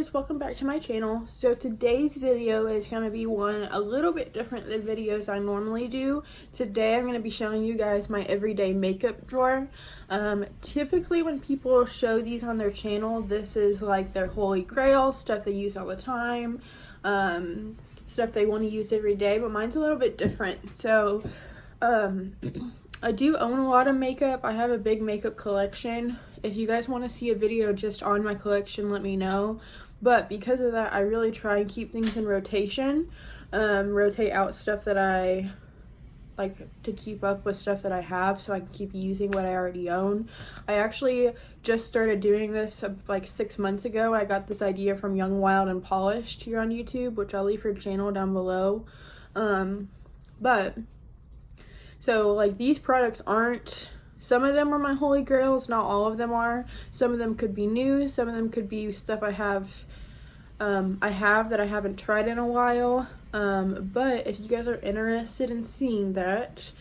guys, welcome back to my channel. So today's video is going to be one a little bit different than videos I normally do. Today I'm going to be showing you guys my everyday makeup drawer. Typically when people show these on their channel, this is like their holy grail, stuff they use all the time, stuff they want to use every day, but mine's a little bit different. So I do own a lot of makeup. I have a big makeup collection. If you guys want to see a video just on my collection, let me know. But because of that, I really try and keep things in rotation. Rotate out stuff that I like to keep up with stuff that I have so I can keep using what I already own. I actually just started doing this like 6 months ago. I got this idea from Young, Wild, and Polished here on YouTube, which I'll leave her channel down below. So like these products aren't, some of them are my holy grails, not all of them are. Some of them could be new, some of them could be stuff I have that I haven't tried in a while. But if you guys are interested in seeing that,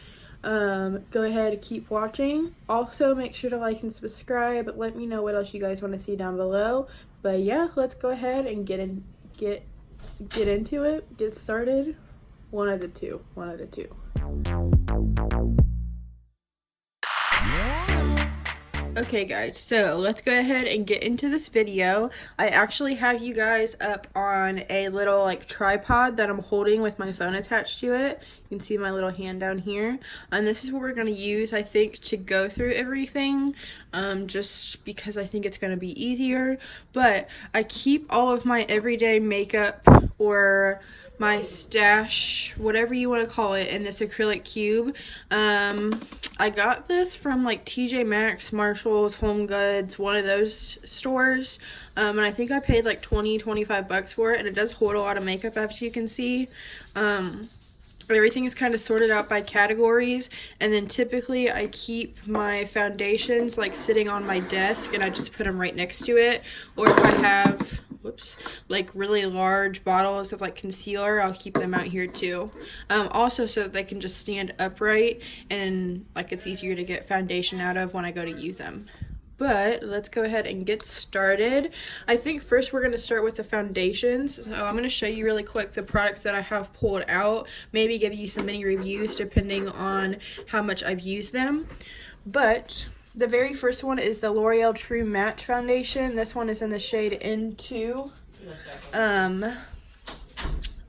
go ahead and keep watching. Also make sure to like and subscribe. Let me know what else you guys want to see down below. But yeah, let's go ahead and get into it, get started. One of the two. Okay guys, so let's go ahead and get into this video. I actually have you guys up on a little like tripod that I'm holding with my phone attached to it. You can see my little hand down here, and this is what we're going to use, I think, to go through everything, just because I think it's going to be easier. But I keep all of my everyday makeup, or my stash, whatever you want to call it, in this acrylic cube. I got this from like TJ Maxx, Marshalls, Home Goods, one of those stores, and I think I paid like 25 bucks for it, and it does hold a lot of makeup, as you can see. Everything is kind of sorted out by categories, and then typically I keep my foundations like sitting on my desk, and I just put them right next to it. Or if I have like really large bottles of like concealer, I'll keep them out here too, also so that they can just stand upright, and like it's easier to get foundation out of when I go to use them. But let's go ahead and get started. I think first we're going to start with the foundations. So I'm going to show you really quick the products that I have pulled out, maybe give you some mini reviews depending on how much I've used them. But the very first one is the L'Oreal True Matte Foundation. This one is in the shade N2.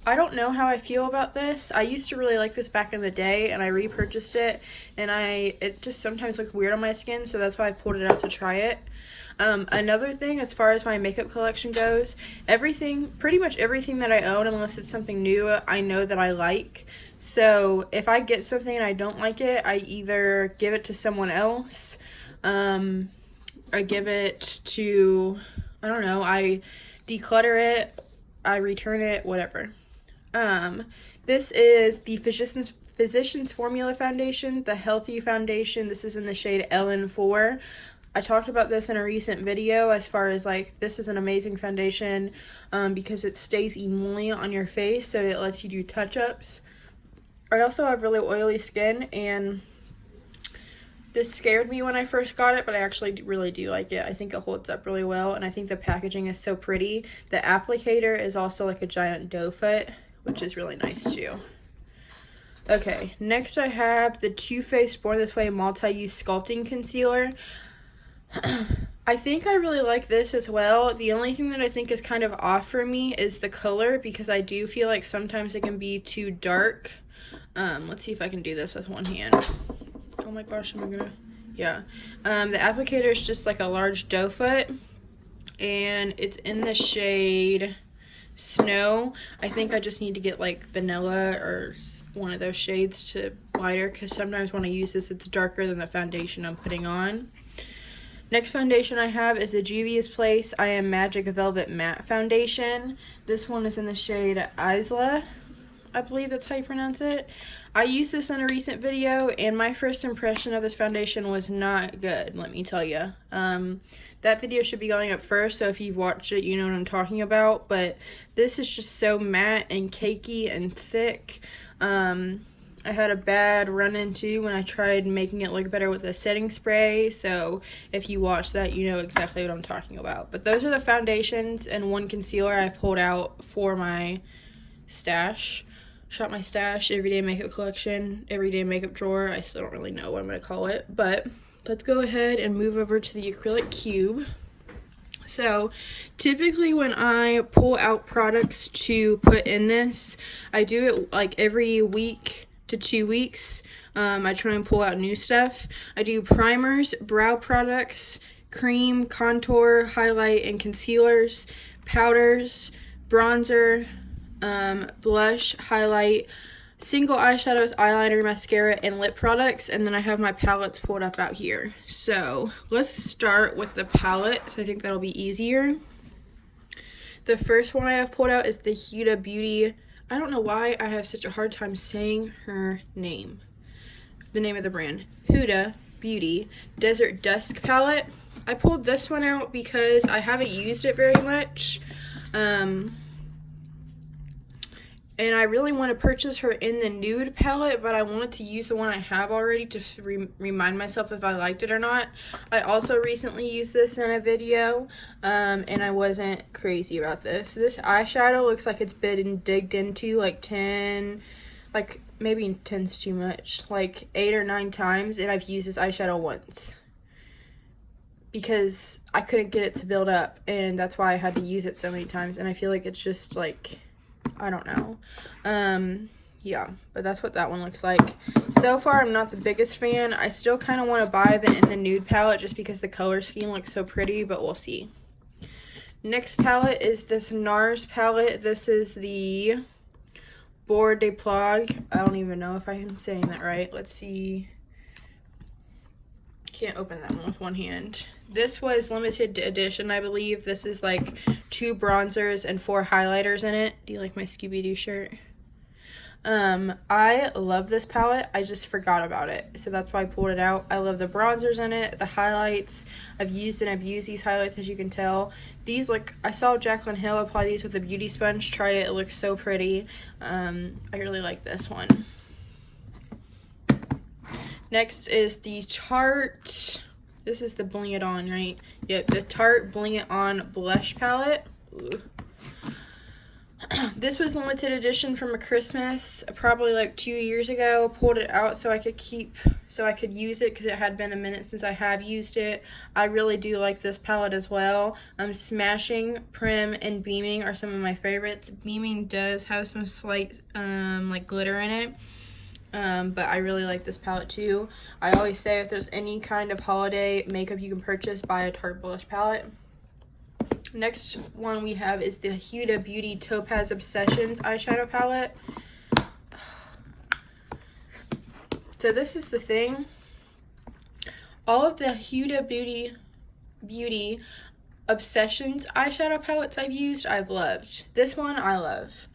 I don't know how I feel about this. I used to really like this back in the day, and I repurchased it, and it just sometimes looks weird on my skin, so that's why I pulled it out to try it. Another thing, as far as my makeup collection goes, pretty much everything that I own, unless it's something new, I know that I like. So if I get something and I don't like it, I either give it to someone else, I give it to, I don't know, I declutter it, I return it, whatever. This is the Physicians Formula Foundation, the Healthy Foundation. This is in the shade LN4. I talked about this in a recent video, as far as like, this is an amazing foundation because it stays emollient on your face, so it lets you do touch-ups. I also have really oily skin, and this scared me when I first got it, but I actually really do like it. I think it holds up really well, and I think the packaging is so pretty. The applicator is also like a giant doe foot, which is really nice too. Okay, next I have the Too Faced Born This Way Multi-Use Sculpting Concealer. I think I really like this as well. The only thing that I think is kind of off for me is the color, because I do feel like sometimes it can be too dark. Let's see if I can do this with one hand. Oh my gosh, yeah. The applicator is just like a large doe foot, and it's in the shade Snow. I think I just need to get like vanilla or one of those shades to lighter, because sometimes when I use this, it's darker than the foundation I'm putting on. Next foundation I have is the Juvia's Place I Am Magic Velvet Matte Foundation. This one is in the shade Isla, I believe that's how you pronounce it. I used this in a recent video, and my first impression of this foundation was not good, let me tell you. That video should be going up first, so if you've watched it, you know what I'm talking about. But this is just so matte and cakey and thick. I had a bad run-into when I tried making it look better with a setting spray, so if you watch that, you know exactly what I'm talking about. But those are the foundations and one concealer I pulled out for my stash. Shop my stash, everyday makeup collection, everyday makeup drawer. I still don't really know what I'm going to call it, but let's go ahead and move over to the acrylic cube. So typically when I pull out products to put in this, I do it like every week to 2 weeks. I try and pull out new stuff. I do primers, brow products, cream, contour, highlight, and concealers, powders, bronzer, blush, highlight, single eyeshadows, eyeliner, mascara, and lip products, and then I have my palettes pulled up out here. So let's start with the palettes. I think that'll be easier. The first one I have pulled out is the Huda Beauty. I don't know why I have such a hard time saying her name. The name of the brand, Huda Beauty Desert Dusk palette. I pulled this one out because I haven't used it very much. And I really want to purchase her in the nude palette, but I wanted to use the one I have already to remind myself if I liked it or not. I also recently used this in a video, and I wasn't crazy about this. This eyeshadow looks like it's been digged into like 10, like maybe 10's too much, like 8 or 9 times, and I've used this eyeshadow once. Because I couldn't get it to build up, and that's why I had to use it so many times, and I feel like it's just like, I don't know. Yeah, but that's what that one looks like. So far, I'm not the biggest fan. I still kind of want to buy the In the Nude palette just because the color scheme looks so pretty, but we'll see. Next palette is this NARS palette. This is the Bord de Plage. I don't even know if I am saying that right. Let's see. Can't open that one with one hand. This was limited edition, I believe. This is like 2 bronzers and 4 highlighters in it. Do you like my Scooby-Doo shirt? I love this palette. I just forgot about it, so that's why I pulled it out. I love the bronzers in it, the highlights. I've used and abused these highlights, as you can tell. These, like, I saw Jaclyn Hill apply these with a beauty sponge. Tried it. It looks so pretty. I really like this one. Next is the Tarte, this is the Bling It On, right? Yep, the Tarte Bling It On blush palette. Ooh. This was limited edition from a Christmas, probably like 2 years ago. Pulled it out so I could use it because it had been a minute since I have used it. I really do like this palette as well. Smashing, Prim, and Beaming are some of my favorites. Beaming does have some slight like glitter in it. But I really like this palette too. I always say if there's any kind of holiday makeup you can purchase, buy a Tarte blush palette. Next one we have is the Huda Beauty Topaz Obsessions eyeshadow palette. So this is the thing. All of the Huda Beauty Obsessions eyeshadow palettes I've used, I've loved. This one I love.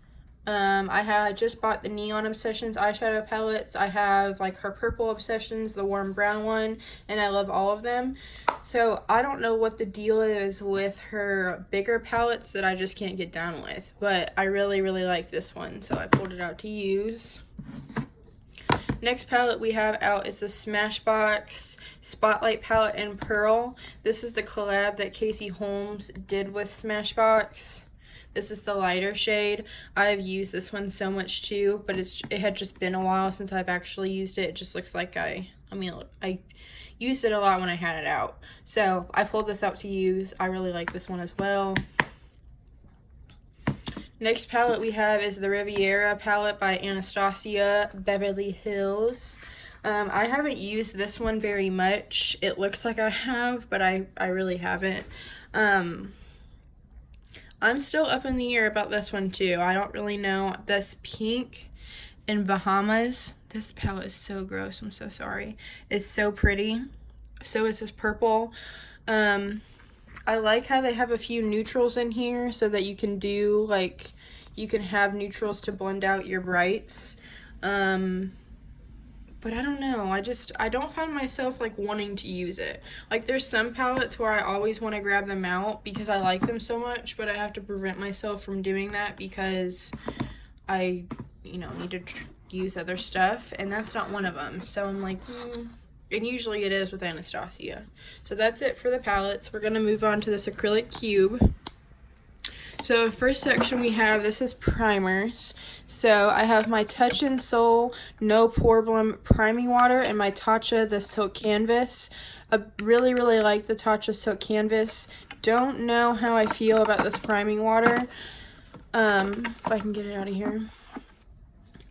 I had just bought the Neon Obsessions eyeshadow palettes. I have like her Purple Obsessions, the warm brown one, and I love all of them. So I don't know what the deal is with her bigger palettes that I just can't get down with, but I really, really like this one, so I pulled it out to use. Next palette we have out is the Smashbox Spotlight palette in Pearl. This is the collab that Casey Holmes did with Smashbox. This is the lighter shade. I've used this one so much too, but it had just been a while since I've actually used it. It just looks like I used it a lot when I had it out. So I pulled this out to use. I really like this one as well. Next palette we have is the Riviera palette by Anastasia Beverly Hills. I haven't used this one very much. It looks like I have, but I really haven't. I'm still up in the air about this one too. I don't really know. This pink in Bahamas. This palette is so gross. I'm so sorry. It's so pretty. So is this purple. I like how they have a few neutrals in here so that you can do like, you can have neutrals to blend out your brights. But I don't know, I don't find myself like wanting to use it. Like there's some palettes where I always want to grab them out because I like them so much, but I have to prevent myself from doing that because I, need to use other stuff, and that's not one of them. So I'm like, and usually it is with Anastasia. So that's it for the palettes. We're gonna move on to this acrylic cube. So first section we have, this is primers. So I have my Touch in Sol No Problem Priming Water and my Tatcha the Silk Canvas. I really like the Tatcha Silk Canvas. Don't know how I feel about this priming water. If I can get it out of here.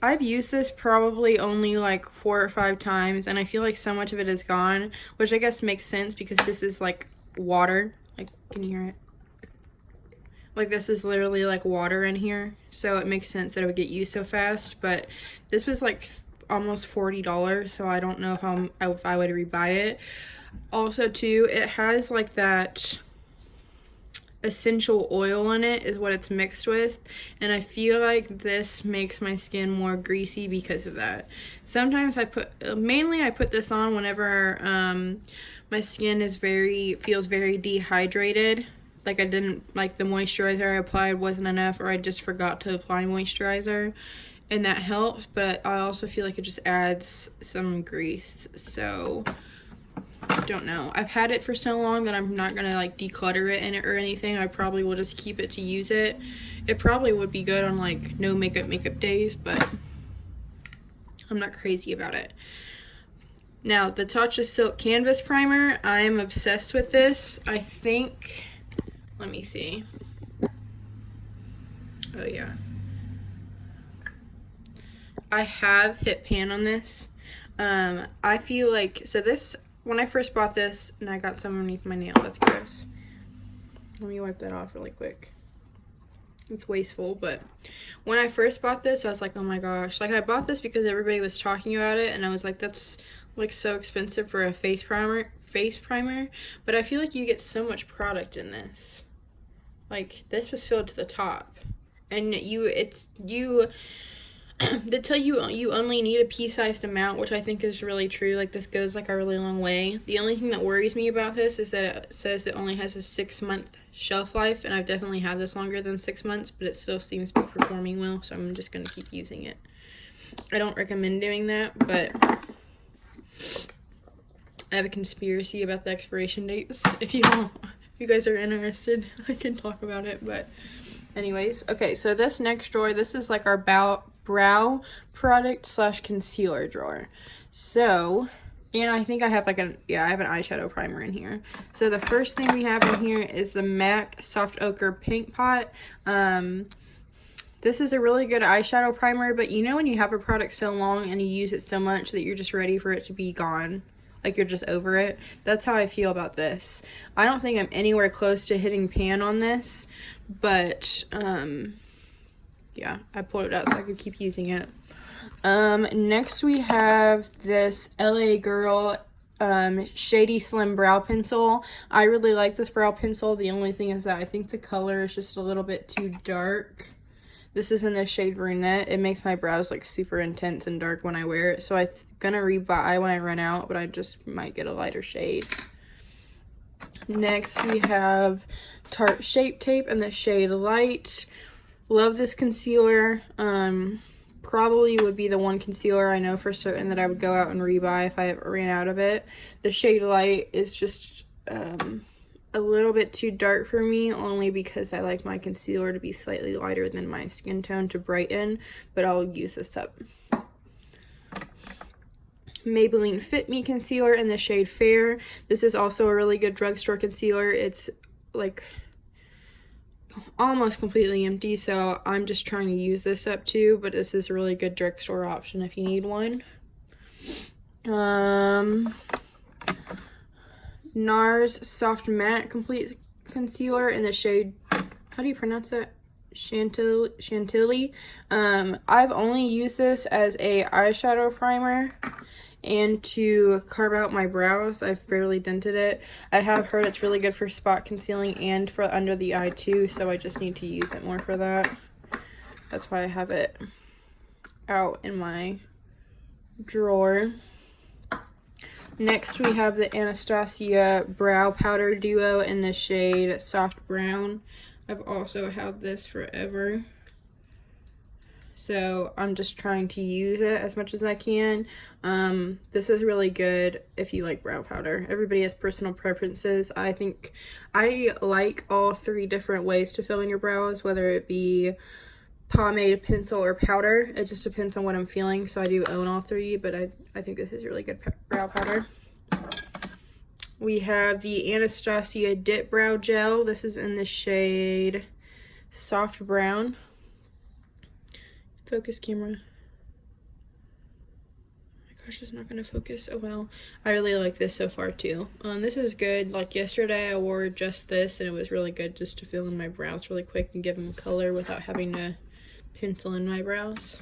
I've used this probably only like 4 or 5 times, and I feel like so much of it is gone, which I guess makes sense because this is like water. Like, can you hear it? Like, this is literally like water in here, so it makes sense that it would get used so fast. But this was like almost $40, so I don't know if I would rebuy it. Also too, it has like that essential oil in it is what it's mixed with, and I feel like this makes my skin more greasy because of that. Sometimes I put this on whenever my skin feels very dehydrated. Like the moisturizer I applied wasn't enough, or I just forgot to apply moisturizer, and that helps. But I also feel like it just adds some grease, so don't know. I've had it for so long that I'm not gonna like declutter it in it or anything. I probably will just keep it to use it. It probably would be good on like no makeup days, but I'm not crazy about it. Now the Tatcha Silk Canvas Primer, I'm obsessed with this. I think, let me see. Oh yeah, I have hit pan on this. I feel like, so this, when I first bought this, and I got some underneath my nail, that's gross. Let me wipe that off really quick. It's wasteful, but when I first bought this, I was like, oh my gosh. Like, I bought this because everybody was talking about it, and I was like, that's like so expensive for a face primer. But I feel like you get so much product in this. Like, this was filled to the top, and they tell you only need a pea-sized amount, which I think is really true. Like, this goes like a really long way. The only thing that worries me about this is that it says it only has a 6-month shelf life, and I've definitely had this longer than 6 months, but it still seems to be performing well, so I'm just going to keep using it. I don't recommend doing that, but I have a conspiracy about the expiration dates. If you guys are interested, I can talk about it. But anyways, okay, so this next drawer, this is like our brow product / concealer drawer. So, and I think I have like I have an eyeshadow primer in here. So the first thing we have in here is the MAC Soft Ochre Pink Pot. This is a really good eyeshadow primer, but you know when you have a product so long and you use it so much that you're just ready for it to be gone? Like, you're just over it? That's how I feel about this. I don't think I'm anywhere close to hitting pan on this, but yeah, I pulled it out so I could keep using it. Next we have this LA Girl Shady Slim Brow Pencil. I really like this brow pencil. The only thing is that I think the color is just a little bit too dark. This is in the shade Brunette. It makes my brows like super intense and dark when I wear it, so I'm gonna rebuy when I run out, but I just might get a lighter shade. Next we have Tarte Shape Tape in the shade Light. Love this concealer. Probably would be the one concealer I know for certain that I would go out and rebuy if I ran out of it. The shade Light is just a little bit too dark for me, only because I like my concealer to be slightly lighter than my skin tone to brighten, but I'll use this up. Maybelline Fit Me concealer in the shade Fair. This is also a really good drugstore concealer. It's like almost completely empty, so I'm just trying to use this up too, but this is a really good drugstore option if you need one. NARS Soft Matte Complete Concealer in the shade, how do you pronounce that? Chantilly. I've only used this as a eyeshadow primer and to carve out my brows. I've barely dented it. I have heard it's really good for spot concealing and for under the eye too, so I just need to use it more for that. That's why I have it out in my drawer. Next we have the Anastasia Brow Powder Duo in the shade Soft Brown. I've also had this forever. so I'm just trying to use it as much as I can. This is really good if you like brow powder. Everybody has personal preferences. I think I like all 3 different ways to fill in your brows, whether it be pomade, pencil, or powder. It just depends on what I'm feeling, so I do own all 3, but I think this is really good brow powder. We have the Anastasia Dip Brow Gel. This is in the shade Soft Brown. Focus, camera. Oh my gosh, it's not going to focus. Oh well. I really like this so far too. This is good. Like yesterday I wore just this and it was really good just to fill in my brows really quick and give them color without having to pencil in my brows.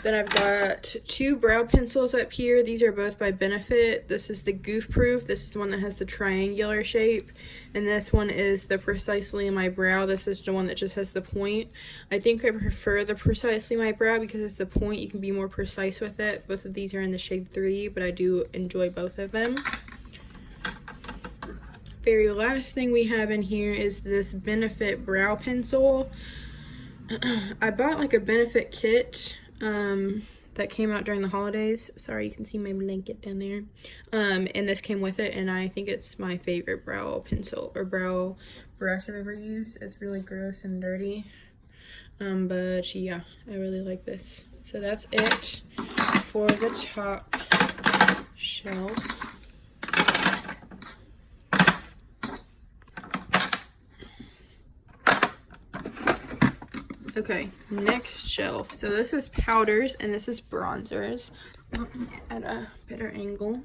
Then I've got 2 brow pencils up here. These are both by Benefit. This is the Goof Proof. This is the one that has the triangular shape. And this one is the Precisely My Brow. This is the one that just has the point. I think I prefer the Precisely My Brow because it's the point. You can be more precise with it. Both of these are in the shade 3, but I do enjoy both of them. Very last thing we have in here is this Benefit Brow Pencil. I bought like a Benefit kit that came out during the holidays. Sorry, you can see my blanket down there. And this came with it, and I think it's my favorite brow pencil or brow brush I've ever used. It's really gross and dirty. But yeah, I really like this. So that's it for the top shelf. Okay, next shelf. So this is powders and this is bronzers. At a better angle.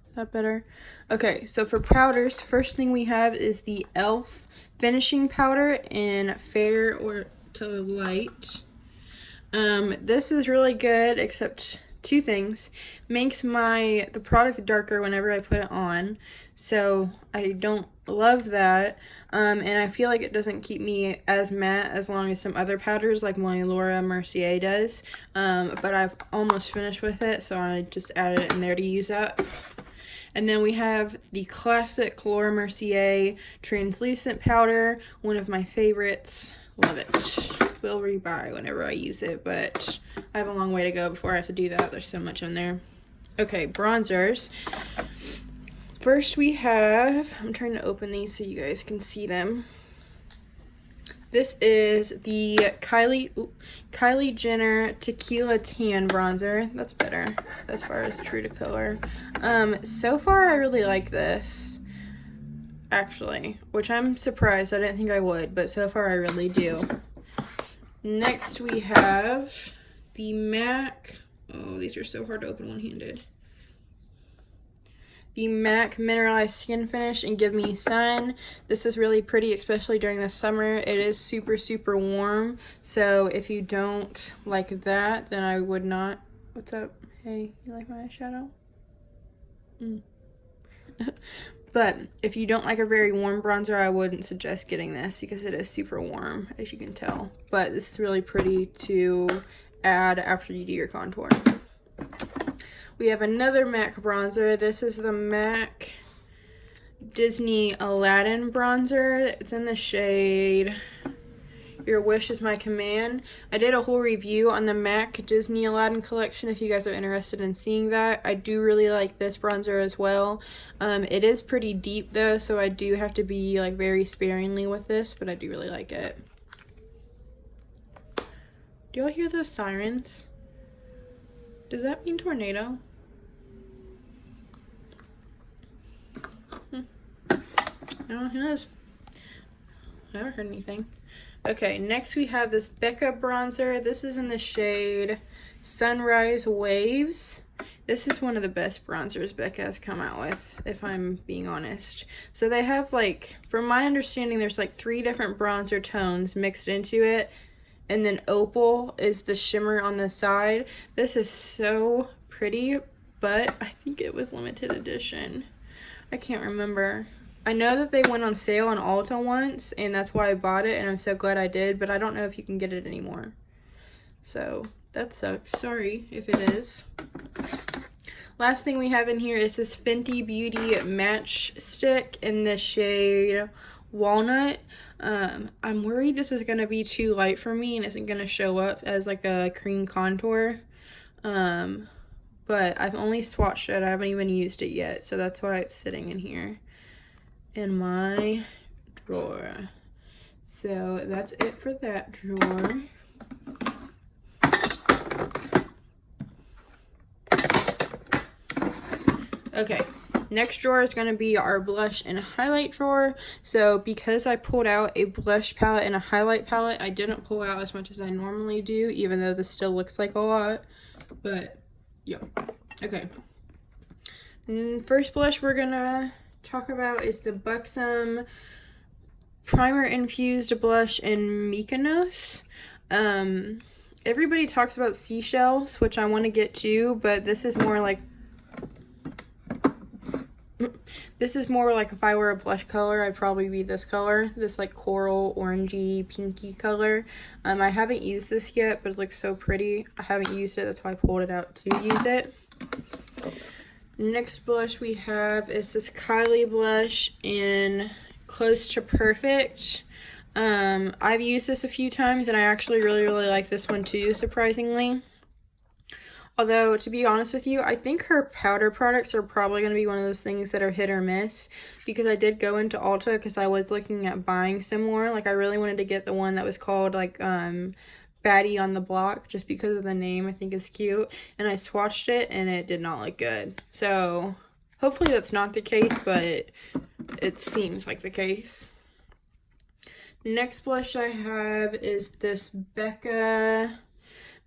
Is that better? Okay, so for powders, first thing we have is the e.l.f. finishing powder in Fair or to Light. This is really good, except 2 things. Makes the product darker whenever I put it on, so I don't love that. And I feel like it doesn't keep me as matte as long as some other powders like my Laura Mercier does. But I've almost finished with it, so I just added it in there to use that. And then we have the classic Laura Mercier translucent powder, one of my favorites. Love it. Will rebuy whenever I use it, but I have a long way to go before I have to do that. There's so much in there. Okay, bronzers. First we have, I'm trying to open these so you guys can see them. This is the Kylie Jenner Tequila Tan Bronzer. That's better as far as true to color. So far I really like this, actually, which I'm surprised. I didn't think I would, but so far I really do. Next we have the MAC, oh these are so hard to open one-handed. The MAC Mineralized Skin Finish in Give Me Sun. This is really pretty, especially during the summer. It is super, super warm, so if you don't like that, then I would not. What's up? Hey, you like my eyeshadow? But if you don't like a very warm bronzer, I wouldn't suggest getting this because it is super warm, as you can tell. But this is really pretty to add after you do your contour. We have another MAC bronzer. This is the MAC Disney Aladdin bronzer. It's in the shade Your Wish Is My Command. I did a whole review on the MAC Disney Aladdin collection if you guys are interested in seeing that. I do really like this bronzer as well. It is pretty deep though, so I do have to be like very sparingly with this, but I do really like it. Do y'all hear those sirens? Does that mean tornado? No, who knows? I haven't heard anything. Okay, next we have this Becca bronzer. This is in the shade Sunrise Waves. This is one of the best bronzers Becca has come out with, if I'm being honest. So they have like, from my understanding, there's like 3 different bronzer tones mixed into it. And then opal is the shimmer on the side. This is so pretty, but I think it was limited edition. I can't remember. I know that they went on sale on Ulta once, and that's why I bought it, and I'm so glad I did, but I don't know if you can get it anymore. So, that sucks. Sorry if it is. Last thing we have in here is this Fenty Beauty Match Stick in the shade Walnut. I'm worried this is going to be too light for me and isn't going to show up as like a cream contour. But I've only swatched it. I haven't even used it yet. So that's why it's sitting in here in my drawer. So that's it for that drawer. Okay, next drawer is going to be our blush and highlight drawer. So because I pulled out a blush palette and a highlight palette, I didn't pull out as much as I normally do, even though this still looks like a lot. But, yeah. Okay. First blush we're going to talk about is the Buxom Primer Infused Blush in Mykonos. Everybody talks about seashells, which I want to get to, but this is more like if I were a blush color, I'd probably be this color, this like coral, orangey, pinky color. I haven't used this yet, but it looks so pretty. I haven't used it, that's why I pulled it out to use it. Next blush we have is this Kylie blush in Close to Perfect. I've used this a few times and I actually really like this one too, surprisingly. Although, to be honest with you, I think her powder products are probably going to be one of those things that are hit or miss, because I did go into Ulta because I was looking at buying some more. Like, I really wanted to get the one that was called, like, Baddie on the Block, just because of the name. I think it's cute. And I swatched it, and it did not look good. So, hopefully that's not the case, but it seems like the case. Next blush I have is this Becca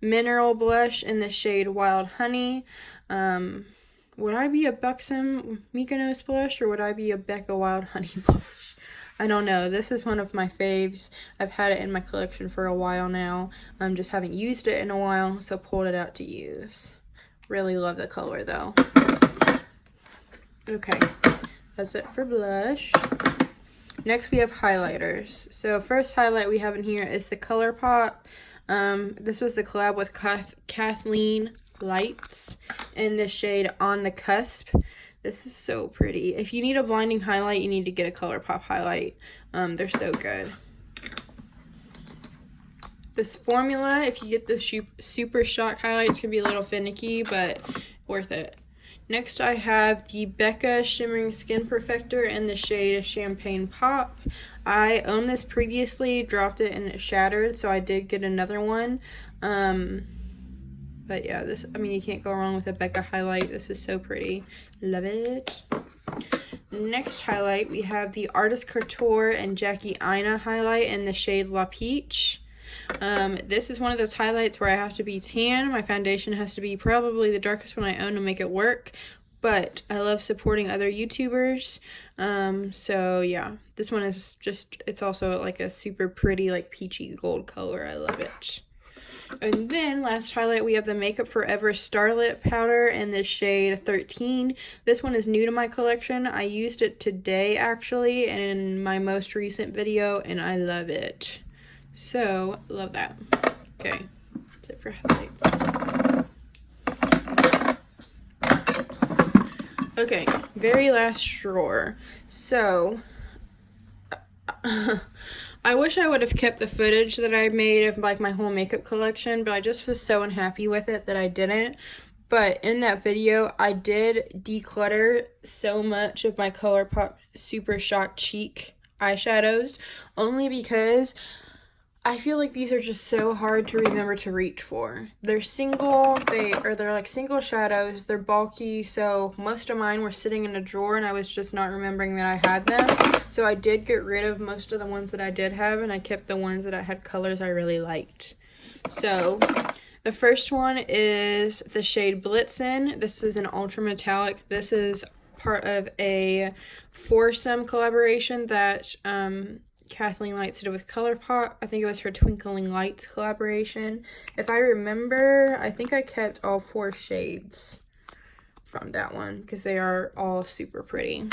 Mineral Blush in the shade Wild Honey. Would I be a Buxom Mykonos blush, or would I be a Becca Wild Honey blush? I don't know. This is one of my faves. I've had it in my collection for a while now. Just haven't used it in a while, so pulled it out to use. Really love the color though. Okay, that's it for blush. Next we have highlighters. So first highlight we have in here is the ColourPop. This was the collab with Kathleen Lights in the shade On the Cusp. This is so pretty. If you need a blinding highlight, you need to get a ColourPop highlight. They're so good. This formula, if you get the Super Shock highlights, can be a little finicky, but worth it. Next, I have the Becca Shimmering Skin Perfector in the shade Champagne Pop. I owned this previously, dropped it, and it shattered, so I did get another one. But yeah, this, I mean, you can't go wrong with a Becca highlight. This is so pretty. Love it. Next highlight, we have the Artist Couture and Jackie Aina highlight in the shade La Peach. This is one of those highlights where I have to be tan. My foundation has to be probably the darkest one I own to make it work. But I love supporting other YouTubers. So yeah, this one is just, it's also like a super pretty, like peachy gold color. I love it. And then last highlight, we have the Makeup Forever Starlit powder in the shade 13. This one is new to my collection. I used it today actually in my most recent video, and I love it. So, love that. Okay, that's it for highlights. Okay, very last drawer. So, I wish I would have kept the footage that I made of like my whole makeup collection, but I just was so unhappy with it that I didn't. But in that video, I did declutter so much of my ColourPop Super Shock Cheek eyeshadows, only because I feel like these are just so hard to remember to reach for. They're single, they're like single shadows, they're bulky, so most of mine were sitting in a drawer and I was just not remembering that I had them. So I did get rid of most of the ones that I did have, and I kept the ones that I had colors I really liked. So the first one is the shade Blitzen. This is an ultra metallic. This is part of a foursome collaboration that Kathleen Lights did with ColourPop. I think it was her Twinkling Lights collaboration. If I remember, I think I kept all 4 shades from that one because they are all super pretty.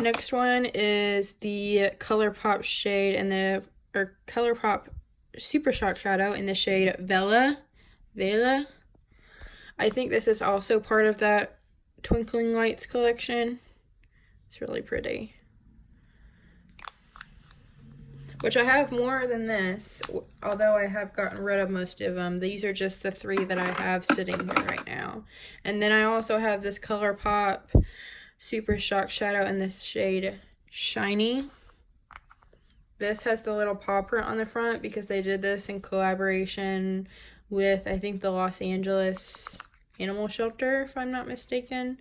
Next one is the ColourPop shade ColourPop Super Shock Shadow in the shade Vela. I think this is also part of that Twinkling Lights collection. It's really pretty. which I have more than this, although I have gotten rid of most of them. These are just the 3 that I have sitting here right now. And then I also have this ColourPop Super Shock Shadow in this shade Shiny. This has the little paw print on the front because they did this in collaboration with, I think, the Los Angeles Animal Shelter, if I'm not mistaken.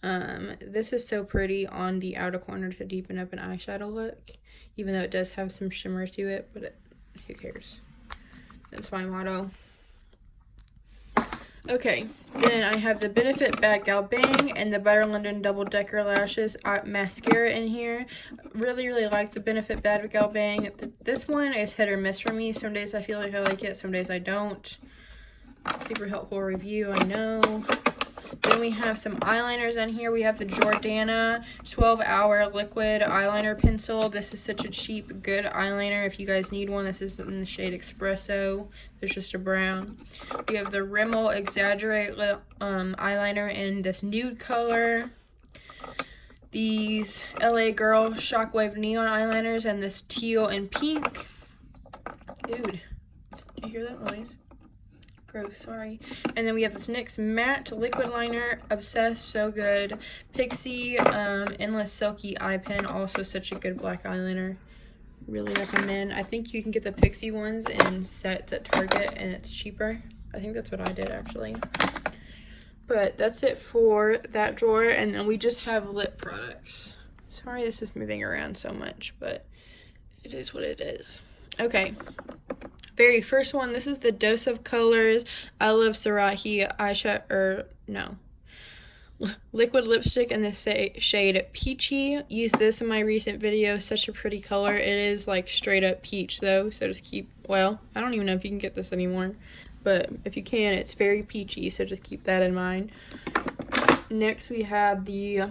This is so pretty on the outer corner to deepen up an eyeshadow look, even though it does have some shimmer to it, but who cares? That's my motto. Okay, then I have the Benefit Bad Gal Bang and the Butter London Double Decker Lashes mascara in here. Really like the Benefit Bad Gal Bang. This one is hit or miss for me. Some days I feel like I like it, some days I don't. Super helpful review, I know. Then we have some eyeliners in here. We have the Jordana 12-hour liquid eyeliner pencil. This is such a cheap, good eyeliner. If you guys need one, this is in the shade Espresso. There's just a brown. We have the Rimmel Exaggerate eyeliner in this nude color. These LA Girl Shockwave Neon eyeliners in this teal and pink. Dude, did you hear that noise? Gross, sorry. And then we have this NYX Matte Liquid Liner, Obsessed, so good. Pixie Endless Silky Eye Pen, also such a good black eyeliner. Really recommend. I think you can get the Pixie ones in sets at Target and it's cheaper. I think that's what I did actually. But that's it for that drawer, and then we just have lip products. Sorry this is moving around so much, but it is what it is. Okay. Very first one, this is the Dose of Colors I Love Sarahi eyeshadow, liquid lipstick in the shade Peachy. Used this in my recent video, such a pretty color. It is like straight up peach though, so just keep, well, I don't even know if you can get this anymore, but if you can, it's very peachy, so just keep that in mind. Next we have the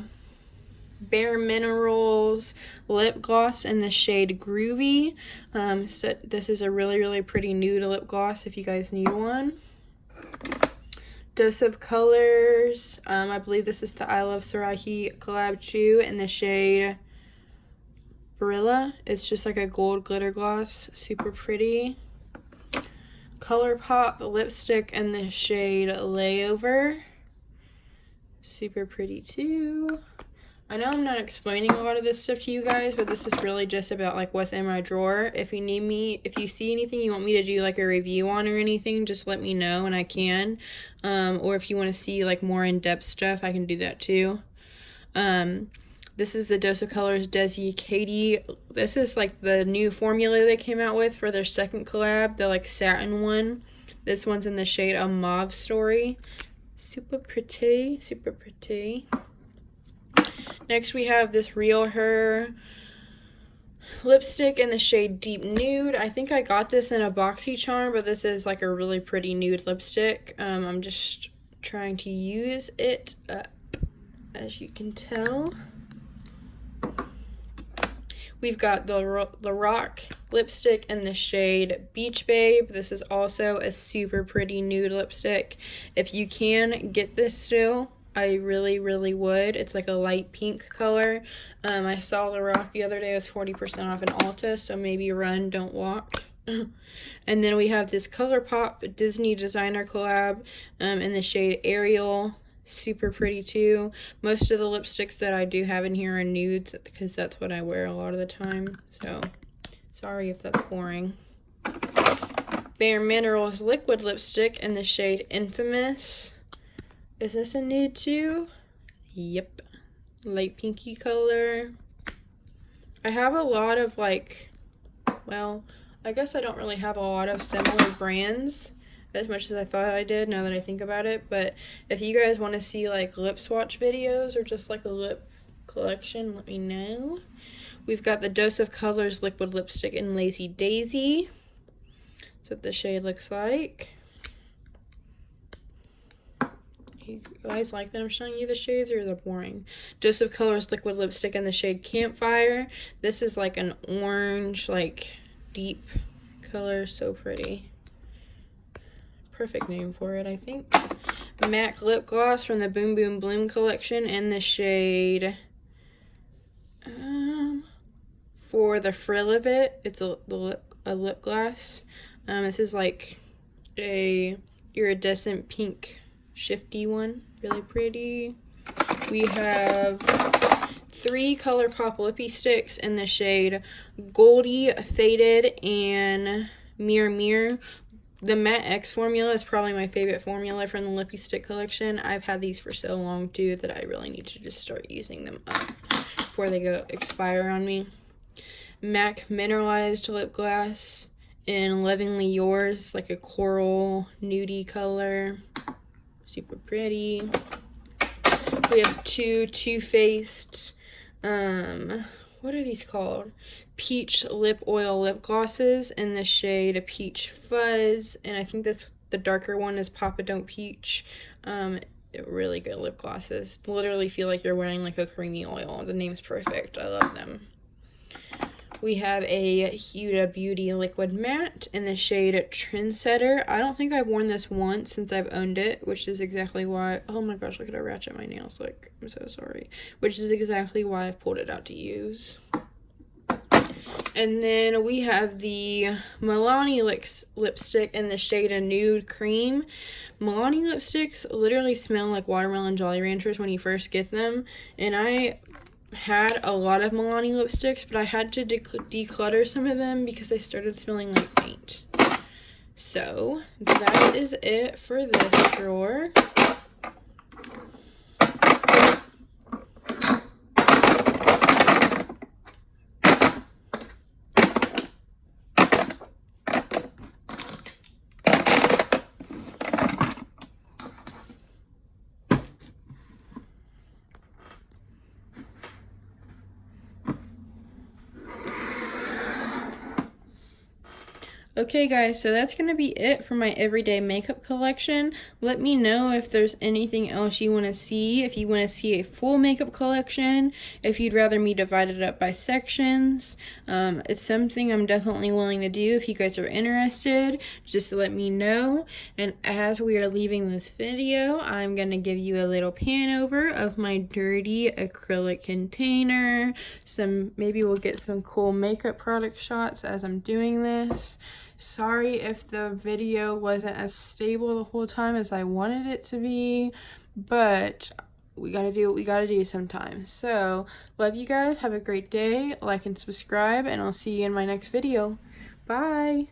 Bare Minerals lip gloss in the shade Groovy. So this is a really pretty nude lip gloss if you guys need one. Dose of Colors, I believe this is the I Love Sarahi collab chew in the shade Barilla. It's just like a gold glitter gloss, super pretty. ColourPop lipstick in the shade Layover, super pretty too. I know I'm not explaining a lot of this stuff to you guys, but this is really just about like what's in my drawer. If you need me, if you see anything you want me to do like a review on or anything, just let me know and I can. Or if you want to see like more in-depth stuff, I can do that too. This is the Dose of Colors Desi Katie. This is like the new formula they came out with for their second collab, the like satin one. This one's in the shade A Mauve Story. Super pretty, super pretty. Next we have this Real Her lipstick in the shade Deep Nude. I think I got this in a BoxyCharm, but this is like a really pretty nude lipstick. I'm just trying to use it up, as you can tell. We've got the Rock lipstick in the shade Beach Babe. This is also a super pretty nude lipstick. If you can get this still, I really would. It's like a light pink color. I saw the Rock the other day. It was 40% off in Ulta, so maybe run, don't walk. And then we have this ColourPop Disney designer collab in the shade Ariel. Super pretty too. Most of the lipsticks that I do have in here are nudes because that's what I wear a lot of the time. So sorry if that's boring. Bare Minerals liquid lipstick in the shade Infamous. Is this a nude too? Yep. Light pinky color. I have a lot of like, well, I guess I don't really have a lot of similar brands as much as I thought I did now that I think about it. But if you guys want to see like lip swatch videos or just like a lip collection, let me know. We've got the Dose of Colors liquid lipstick in Lazy Daisy. That's what the shade looks like. You guys like that I'm showing you the shades, or is that boring? Dose of Colors liquid lipstick in the shade Campfire. This is like an orange, like deep color, so pretty. Perfect name for it, I think. MAC lip gloss from the Boom Boom Bloom collection in the shade for the frill of it. It's a lip gloss. This is like a iridescent pink shifty one. Really pretty. We have 3 ColourPop lippy sticks in the shade Goldie, Faded, and Mirror Mirror. The Matte X formula is probably my favorite formula from the lippy stick collection. I've had these for so long too that I really need to just start using them up before they go expire on me. MAC Mineralized Lip Gloss in Lovingly Yours, like a coral nudie color. Super pretty. We have 2 Too Faced, what are these called? Peach Lip Oil lip glosses in the shade Peach Fuzz, and I think the darker one is Papa Don't Peach. Really good lip glosses. Literally feel like you're wearing like a creamy oil. The name's perfect. I love them. We have a Huda Beauty Liquid Matte in the shade Trendsetter. I don't think I've worn this once since I've owned it, which is exactly why... Oh my gosh, look at how ratchet my nails look. I'm so sorry. Which is exactly why I've pulled it out to use. And then we have the Milani lipstick in the shade Nude Cream. Milani lipsticks literally smell like watermelon Jolly Ranchers when you first get them. And I had a lot of Milani lipsticks, but I had to declutter some of them because they started smelling like paint. So that is it for this drawer. Okay guys, so that's going to be it for my everyday makeup collection. Let me know if there's anything else you want to see, if you want to see a full makeup collection, if you'd rather me divide it up by sections. It's something I'm definitely willing to do. If you guys are interested, just let me know. And as we are leaving this video, I'm going to give you a little pan over of my dirty acrylic container. Maybe we'll get some cool makeup product shots as I'm doing this. Sorry if the video wasn't as stable the whole time as I wanted it to be, but we gotta do what we gotta do sometimes. So, love you guys. Have a great day. Like and subscribe, and I'll see you in my next video. Bye!